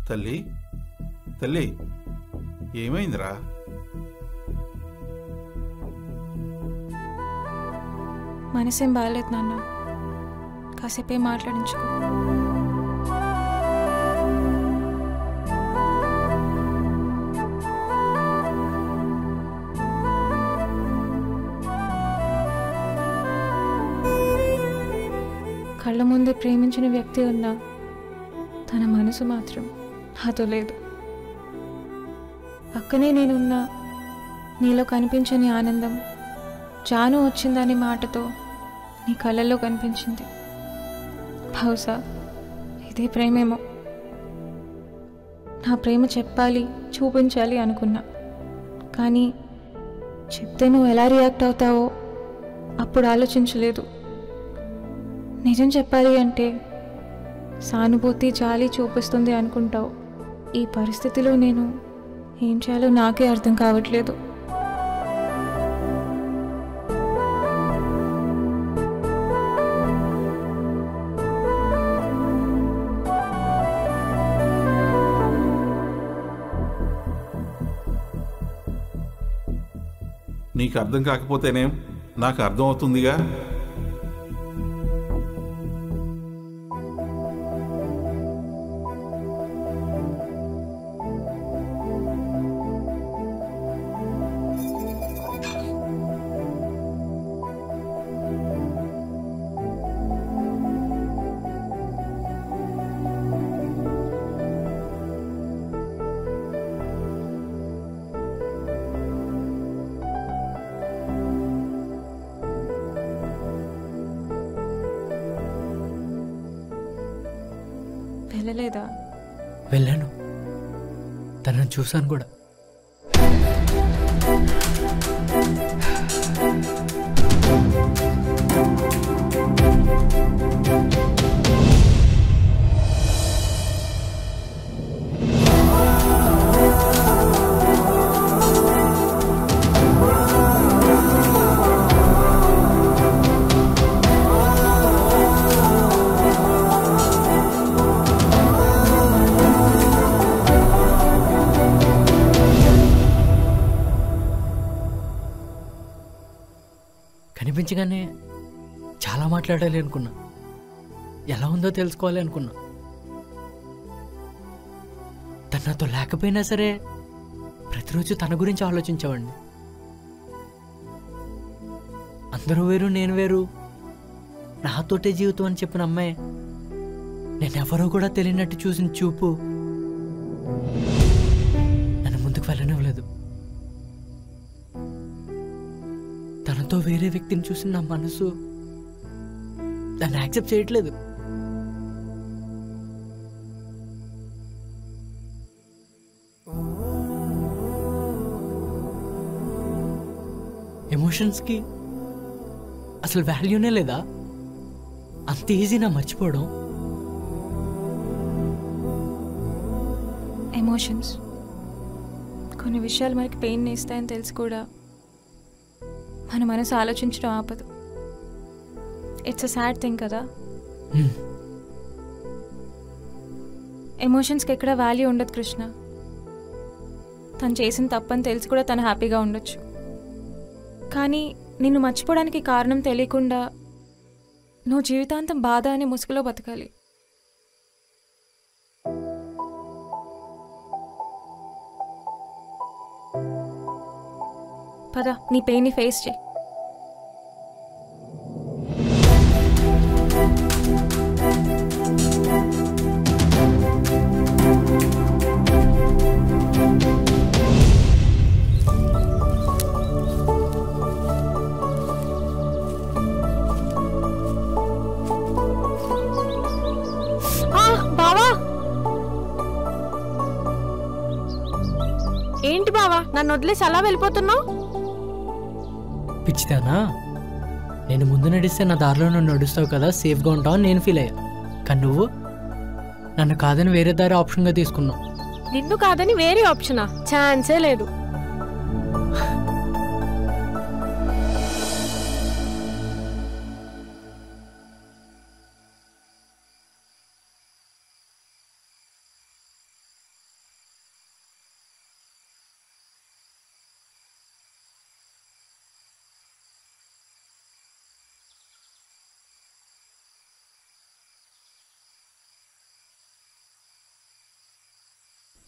తల్లి తల్లి ఏమైందిరా? మనసేం బాగాలేదు నాన్న, కాసేపే మాట్లాడించుకో. కళ్ళ ముందే ప్రేమించిన వ్యక్తి ఉన్నా తన మనసు మాత్రం నాతో లేదు. పక్కనే నేనున్నా నీలో కనిపించని ఆనందం జాను వచ్చిందని మాటతో నీ కళ్ళల్లో కనిపించింది. బహుశా ఇదే ప్రేమేమో. నా ప్రేమ చెప్పాలి, చూపించాలి అనుకున్నా, కానీ చెప్తే నువ్వు ఎలా రియాక్ట్ అవుతావో అప్పుడు ఆలోచించలేదు. నిజం చెప్పాలి అంటే సానుభూతి, జాలి చూపిస్తుంది అనుకుంటావు. ఈ పరిస్థితిలో నేను ఏం చేయాలో నాకే అర్థం కావట్లేదు. నీకు అర్థం కాకపోతేనేం, నాకు అర్థం అవుతుందిగా. వెళ్ళలేదా? వెళ్ళాను, తనను చూశాను కూడా. కనిపించగానే చాలా మాట్లాడాలి అనుకున్నా, ఎలా ఉందో తెలుసుకోవాలి అనుకున్నా. తన నాతో లేకపోయినా సరే ప్రతిరోజు తన గురించి ఆలోచించేవాడిని. అందరూ వేరు, నేను వేరు, నాతోటే జీవితం అని చెప్పిన అమ్మాయి నేనెవరో కూడా తెలియనట్టు చూసిన చూపు నన్ను ముందుకు వెళ్ళనివ్వలేదు. తనతో వేరే వ్యక్తిని చూసి నా మనసు దాన్ని యాక్సెప్ట్ చేయట్లేదు. ఎమోషన్స్కి అసలు వాల్యూనే లేదా? అంత ఈజీనా మర్చిపోవడం? ఎమోషన్స్ కొన్ని విషయాలు మనకి పెయిన్ ఇస్తాయని తెలిసి కూడా మన మనసు ఆలోచించడం ఆపదు. ఇట్స్ అ సాడ్ థింగ్ కదా. ఎమోషన్స్కి ఎక్కడ వాల్యూ ఉండదు కృష్ణ. తను చేసిన తప్పని తెలిసి కూడా తను హ్యాపీగా ఉండొచ్చు, కానీ నిన్ను మర్చిపోవడానికి కారణం తెలియకుండా నువ్వు జీవితాంతం బాధ అనే ముసుగులో బతకాలి. పద, నీ పెయిన్ని ఫేస్ చేయి. బావా, ఏంటి బావా నన్ను వదిలేసి అలా వెళ్ళిపోతున్నావు? పిచ్చిదానా, నేను ముందు నడిస్తే నా దారిలో నువ్వు నడుస్తావు కదా, సేఫ్గా ఉంటావు అని నేను ఫీల్ అయ్యా. కానీ నువ్వు నన్ను కాదని వేరే దారి ఆప్షన్గా తీసుకున్నావు. నిన్ను కాదని వేరే ఆప్షనా? ఛాన్సే లేదు.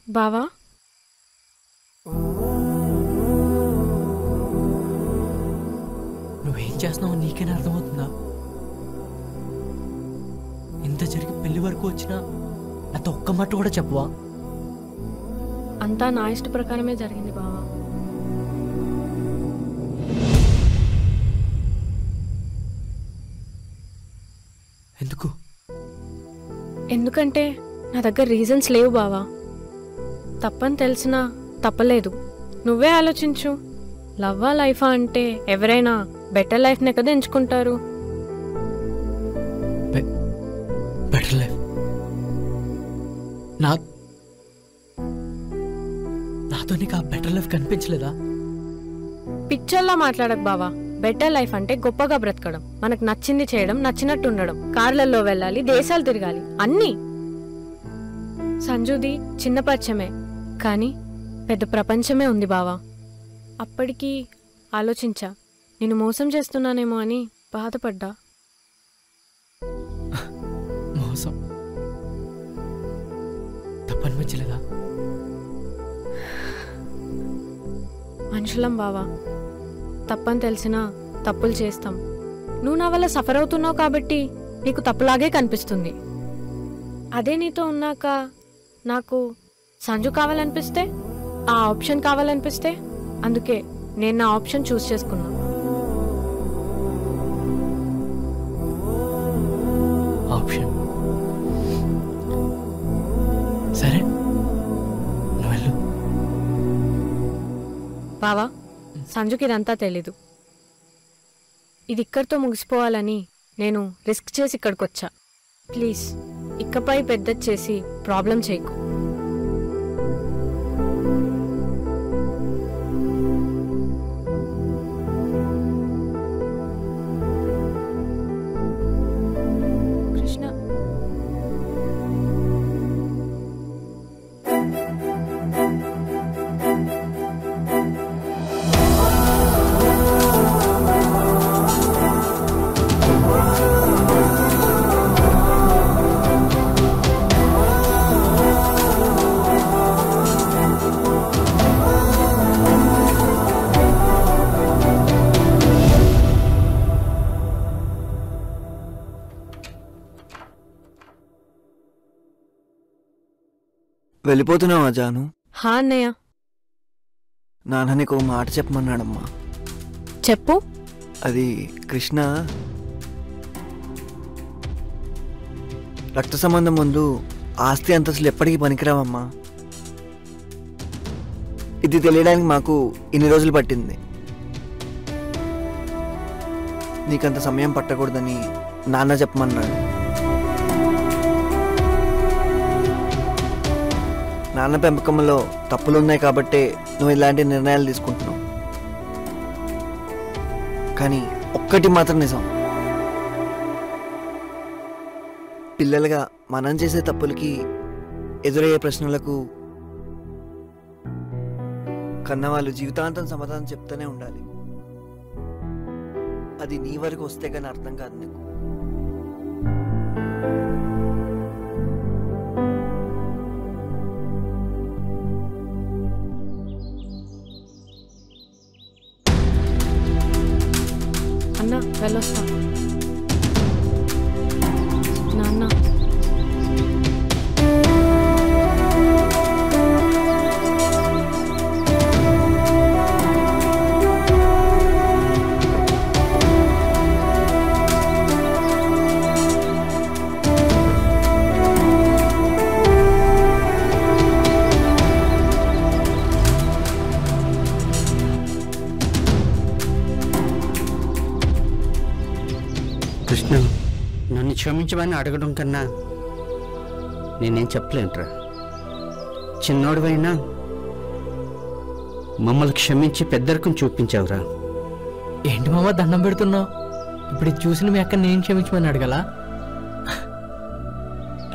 బావా నువ్వేం చేస్తున్నావు నీకేనా అర్థమవుతుందా? ఇంత జరిగి పెళ్లి వరకు వచ్చినా నాతో ఒక్క మాట కూడా చెప్పవా? అంతా నా ఇష్ట ప్రకారమే జరిగింది బావా. ఎందుకు? ఎందుకంటే నా దగ్గర రీజన్స్ లేవు బావా. తప్పని తెలిసినా తప్పలేదు. నువ్వే ఆలోచించు. లవ్వా లైఫా అంటే ఎవరైనా బెటర్ లైఫ్నే కదా ఎంచుకుంటారు. బెటర్ లైఫ్ నాతో నీకు ఆ బెటర్ లైఫ్ కనిపించలేదా? పిక్చర్లా మాట్లాడకు బావా. బెటర్ లైఫ్ అంటే గొప్పగా బ్రతకడం, మనకు నచ్చింది చేయడం, నచ్చినట్టు ఉండడం, కార్లలో వెళ్ళాలి, దేశాలు తిరగాలి, అన్నీ. సంజుది చిన్న పరిచయమే, కానీ పెద్ద ప్రపంచమే ఉంది బావా. అప్పటికి ఆలోచించా, నేను మోసం చేస్తున్నానేమో అని బాధపడ్డా. మోసం తప్పనిపించలేదా? మనుషులం బావా, తప్పని తెలిసినా తప్పులు చేస్తాం. నువ్వు నా వల్ల సఫర్ అవుతున్నావు కాబట్టి నీకు తప్పులాగే కనిపిస్తుంది. అదే నీతో ఉన్నాక నాకు సంజు కావాలనిపిస్తే, ఆ ఆప్షన్ కావాలనిపిస్తే, అందుకే నేను నా ఆప్షన్ చూస్ చేసుకున్నా. ఆప్షన్ సరే, నువ్వు వెళ్ళు. బావా, సంజుకి ఇదంతా తెలీదు. ఇది ఇక్కడితో ముగిసిపోవాలని నేను రిస్క్ చేసి ఇక్కడికి వచ్చా. ప్లీజ్ ఇకపై పెద్దది చేసి ప్రాబ్లం చేయకు. కృష్ణ, వెళ్ళిపోతున్నావా జాను? హా అన్నయ్య. నాన్న నీకు మాట చెప్పమన్నాడమ్మా. చెప్పు. అది కృష్ణ రక్త సంబంధం ముందు ఆస్తి అంతస్తులు ఎప్పటికీ పనికిరావమ్మా. ఇది తెలియడానికి మాకు ఇన్ని రోజులు పట్టింది. నీకంత సమయం పట్టకూడదని నాన్న చెప్పమన్నాడు. నాన్న పెంపకంలో తప్పులున్నాయి కాబట్టే నువ్వు ఇలాంటి నిర్ణయాలు తీసుకుంటున్నావు. కానీ ఒక్కటి మాత్రం నిజం, పిల్లలుగా మనం చేసే తప్పులకి ఎదురయ్యే ప్రశ్నలకు కన్నవాళ్ళు జీవితాంతం సమాధానం చెప్తూనే ఉండాలి. అది నీ వరకు వస్తే కానీ అర్థం కాదు నీకు. అన్నా వెళ్ళొస్తా. నాన్న కృష్ణ, నన్ను క్షమించమని అడగడం కన్నా నేనేం చెప్పలేంట్రా. చిన్నోడివైనా మమ్మల్ని క్షమించి పెద్దరికం చూపించావురా. ఏంటి మామ దండం పెడుతున్నావు? ఇప్పుడు ఇది చూసిన మీ అక్క నేను క్షమించమని అడగలా?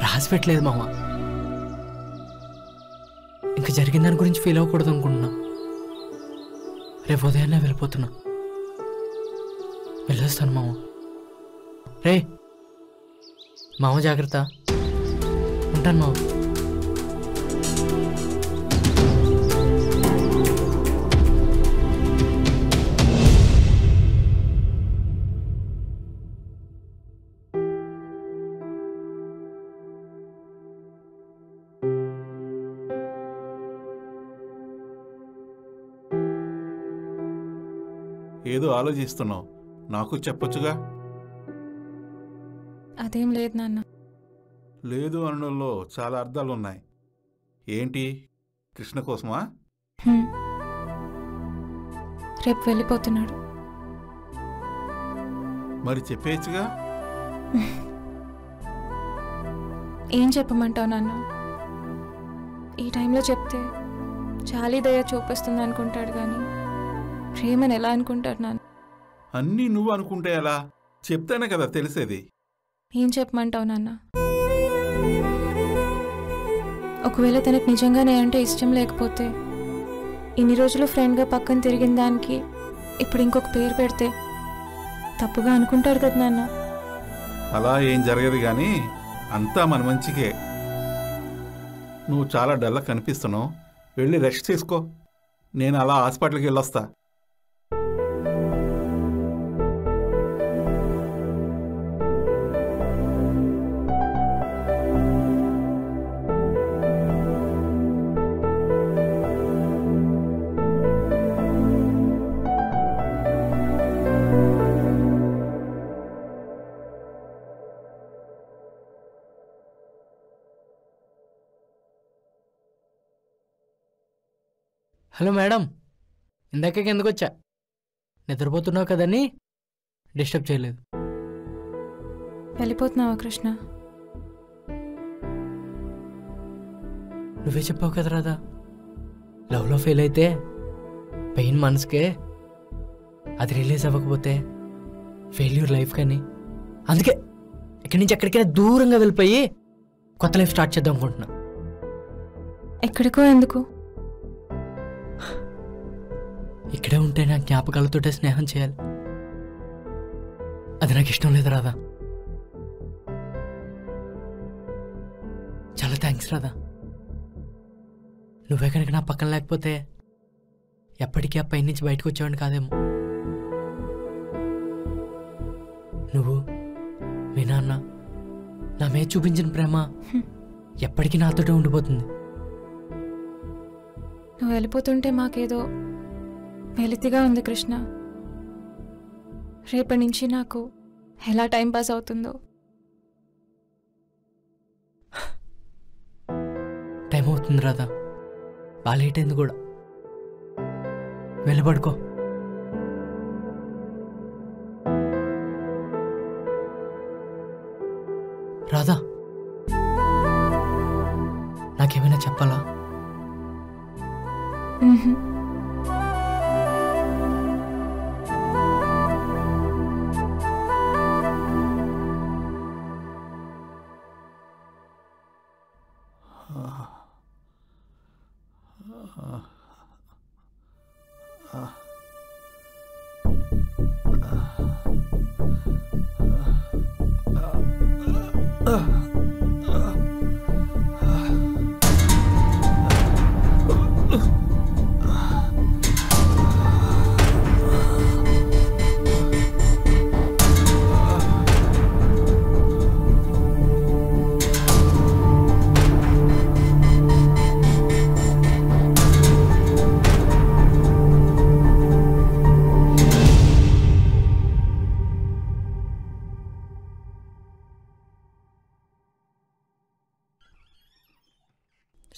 రాసి పెట్టలేదు మామ. ఇంకా జరిగిన దాని గురించి ఫీల్ అవ్వకూడదు అనుకుంటున్నా. రేపు ఉదయాన్నే వెళ్ళిపోతున్నా. వెళ్ళొస్తాను మామ. రే మామ, జాగ్రత్త. ఉంటాను మామ. ఏదో ఆలోచిస్తున్నావు, నాకు చెప్పొచ్చుగా. అదేం లేదు నాన్న. లేదు అనడంలో చాలా అర్థాలు ఉన్నాయి. ఏంటి, కృష్ణ కోసమా? హ్మ్. రేపు వెళ్ళిపోతున్నాడు. మరి చెప్పేయచ్చుగా. ఏం చెప్పమంటావు నాన్న? ఈ టైంలో చెప్తే చాలీ దయ చూపిస్తుంది అనుకుంటాడు, కానీ ప్రేమని ఎలా అనుకుంటాడు నాన్న? అన్నీ నువ్వు అనుకుంటే ఎలా? చెప్తేనే కదా తెలిసేది. ఏం చెప్పమంటావు నాన్న? ఒకవేళ తనకు నిజంగానే అంటే ఇష్టం లేకపోతే, ఇన్ని రోజులు ఫ్రెండ్గా పక్కన తిరిగిన దానికి ఇప్పుడు ఇంకొక పేరు పెడితే తప్పుగా అనుకుంటాడు కదా నాన్న. అలా ఏం జరగదు, కానీ అంతా మన మంచికే. నువ్వు చాలా డల్లా కనిపిస్తున్నావు, వెళ్ళి రెస్ట్ తీసుకో. నేను అలా హాస్పిటల్కి వెళ్ళొస్తా. హలో మేడం, ఇందాక కిందకు వచ్చా. నిద్రపోతున్నావు కదని డిస్టర్బ్ చేయలేదు. వెళ్ళిపోతున్నావా కృష్ణ? నువ్వే చెప్పావు కదా రాధా, లవ్లో ఫెయిల్ అయితే పెయిన్ మనసుకే, అది రిలీజ్ అవ్వకపోతే ఫెయిల్యూర్ లైఫ్ కానీ. అందుకే ఇక్కడి నుంచి ఎక్కడికైనా దూరంగా వెళ్ళిపోయి కొత్త లైఫ్ స్టార్ట్ చేద్దాం అనుకుంటున్నా. ఎక్కడికో ఎందుకు? ఇక్కడే ఉంటే నా జ్ఞాపకాలతోటే స్నేహం చేయాలి. అది నాకు ఇష్టం లేదు రాధా. చాలా థ్యాంక్స్ రాధా. నువ్వే కనుక నా పక్కన లేకపోతే ఎప్పటికీ ఆ పై నుంచి బయటకు వచ్చేవాడిని కాదేమో. నువ్వు, మీ నాన్న నా మీద చూపించిన ప్రేమ ఎప్పటికీ నాతోటే ఉండిపోతుంది. నువ్వు వెళ్ళిపోతుంటే మాకేదో వెలితిగా ఉంది కృష్ణ. రేపటి నుంచి నాకు ఎలా టైం పాస్ అవుతుందో. టైం అవుతుంది రాధా, బాగా లేట్ అయింది కూడా. వెళ్ళి పడుకో. రాధా, నాకేమైనా చెప్పాలా?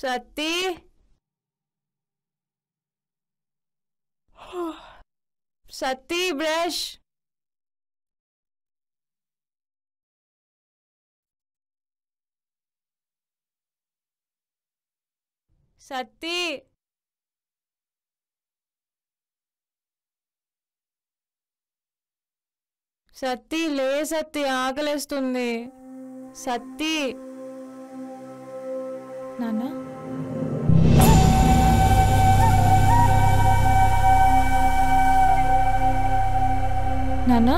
సత్తి, సత్తి బ్రష్. సత్తి, సత్తి లే. సత్తి ఆకలేస్తుంది. సత్తి. నాన్న, నాన్న,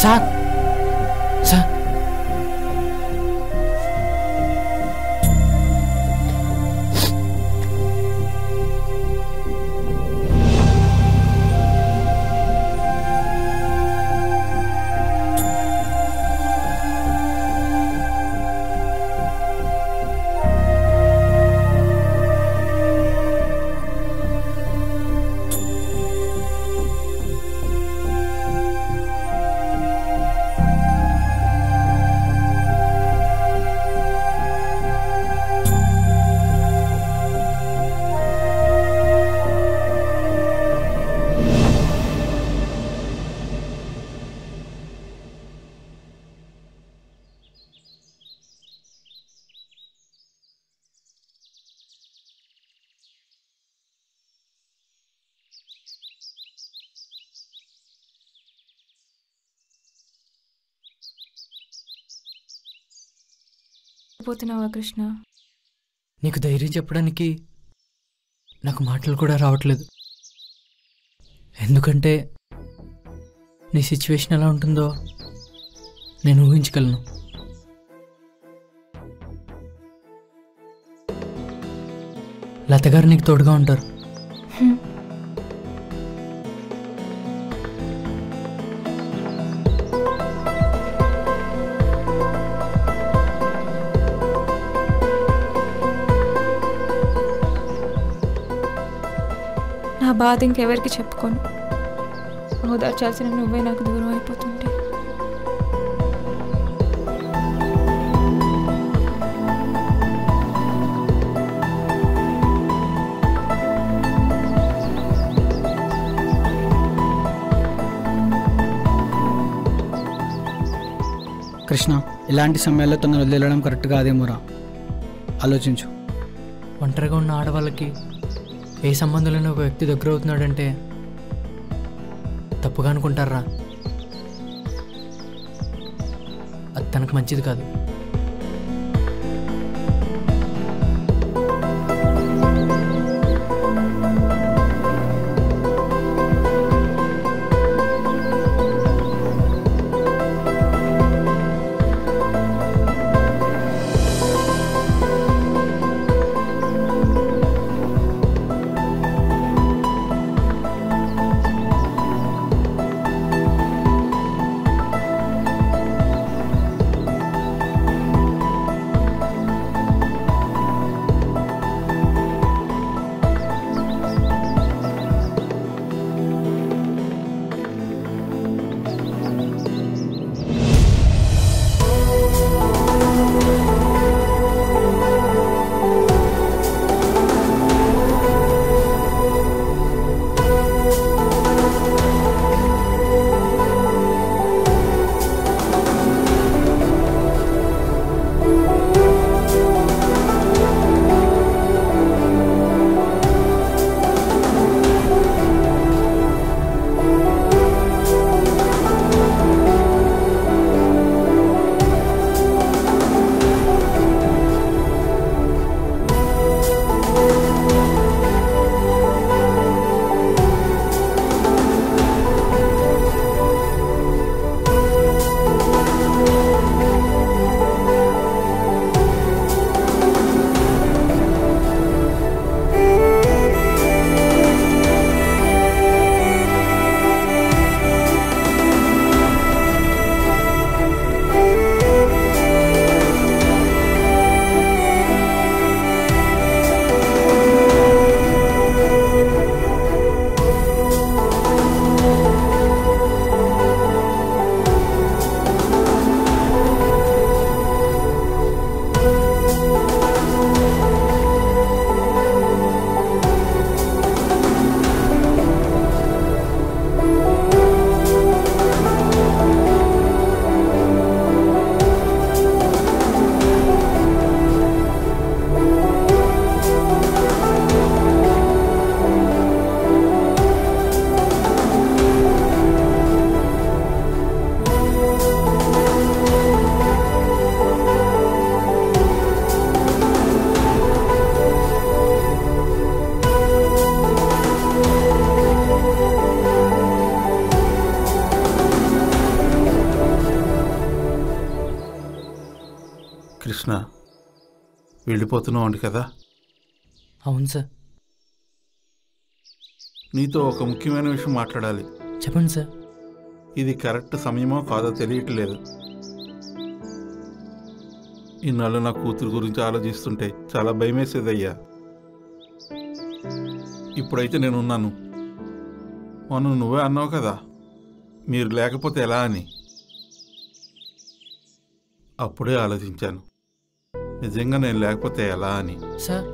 సార్ సార్ పోతున్నావా కృష్ణ? నీకు ధైర్యం చెప్పడానికి నాకు మాటలు కూడా రావట్లేదు. ఎందుకంటే నీ సిచ్యువేషన్ ఎలా ఉంటుందో నేను ఊహించగలను. లత గారు నీకు తోడుగా ఉంటారు. నా బాధ ఇంకెవరికి చెప్పుకోను. ఓదార్చాల్సిన నువ్వే నాకు దూరం అయిపోతుంటే. కృష్ణ, ఇలాంటి సమయాల్లో తనను వదిలేయడం కరెక్ట్ కాదేమోరా. ఆలోచించు. ఒంటరిగా ఉన్న ఆడవాళ్ళకి ఏ సంబంధంలోనే ఒక వ్యక్తి దగ్గర అవుతున్నాడంటే తప్పుగా అనుకుంటారా? అది తనకు మంచిది కాదు. కృష్ణ, వెళ్ళిపోతున్నావు అండి కదా? అవును సార్. నీతో ఒక ముఖ్యమైన విషయం మాట్లాడాలి. చెప్పండి సార్. ఇది కరెక్ట్ సమయమో కాదో తెలియట్లేదు. ఇన్నాళ్ళు నా కూతురు గురించి ఆలోచిస్తుంటే చాలా భయమేసేదయ్యా. ఇప్పుడైతే నేనున్నాను. మొన్న నువ్వే అన్నావు కదా, మీరు లేకపోతే ఎలా అని. అప్పుడే ఆలోచించాను, నిజంగా నేను లేకపోతే ఎలా అని. సార్,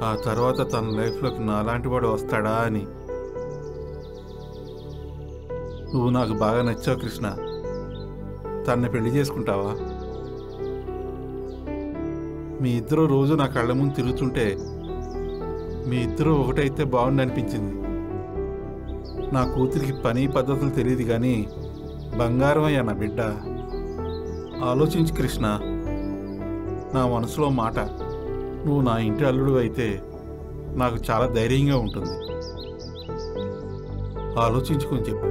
ఆ తర్వాత తన లైఫ్లోకి నాలాంటి వాడు వస్తాడా అని. నువ్వు నాకు బాగా నచ్చావు కృష్ణ. తన్ని పెళ్లి చేసుకుంటావా? మీ ఇద్దరు రోజు నా కళ్ళ ముందు తిరుగుతుంటే మీ ఇద్దరు ఒకటైతే బాగుండి అనిపించింది. నా కూతురికి పని పద్ధతులు తెలియదు కానీ బంగారం అయ్యా నా బిడ్డ. ఆలోచించి కృష్ణ, నా మనసులో మాట. నువ్వు నా ఇంటి అల్లుడు అయితే నాకు చాలా ధైర్యంగా ఉంటుంది. ఆలోచించుకొని చెప్పు.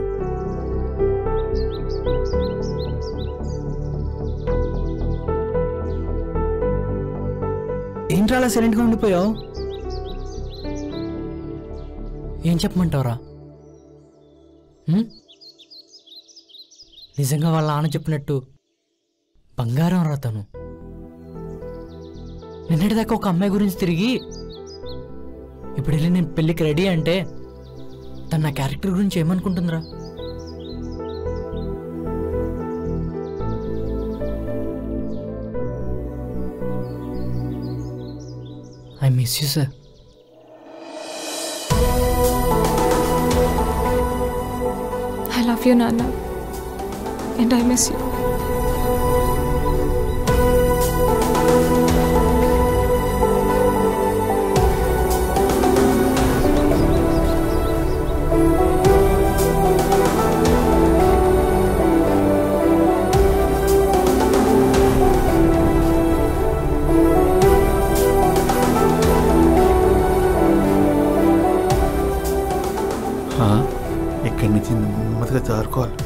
ఏంట్రా అలా సైలెంట్గా ఉండిపోయావు? ఏం చెప్పమంటావురా? నిజంగా వాళ్ళ నాన్న చెప్పినట్టు బంగారం రా తను. నిన్నటిదాకా ఒక అమ్మాయి గురించి తిరిగి ఇప్పుడు వెళ్ళి నేను పెళ్ళికి రెడీ అంటే తన నా క్యారెక్టర్ గురించి ఏమనుకుంటుందిరా? I miss you sir. I love you, Nana. And I miss you. ఇక్కడి నుంచి నెమ్మదిగా జారుకోవాలి.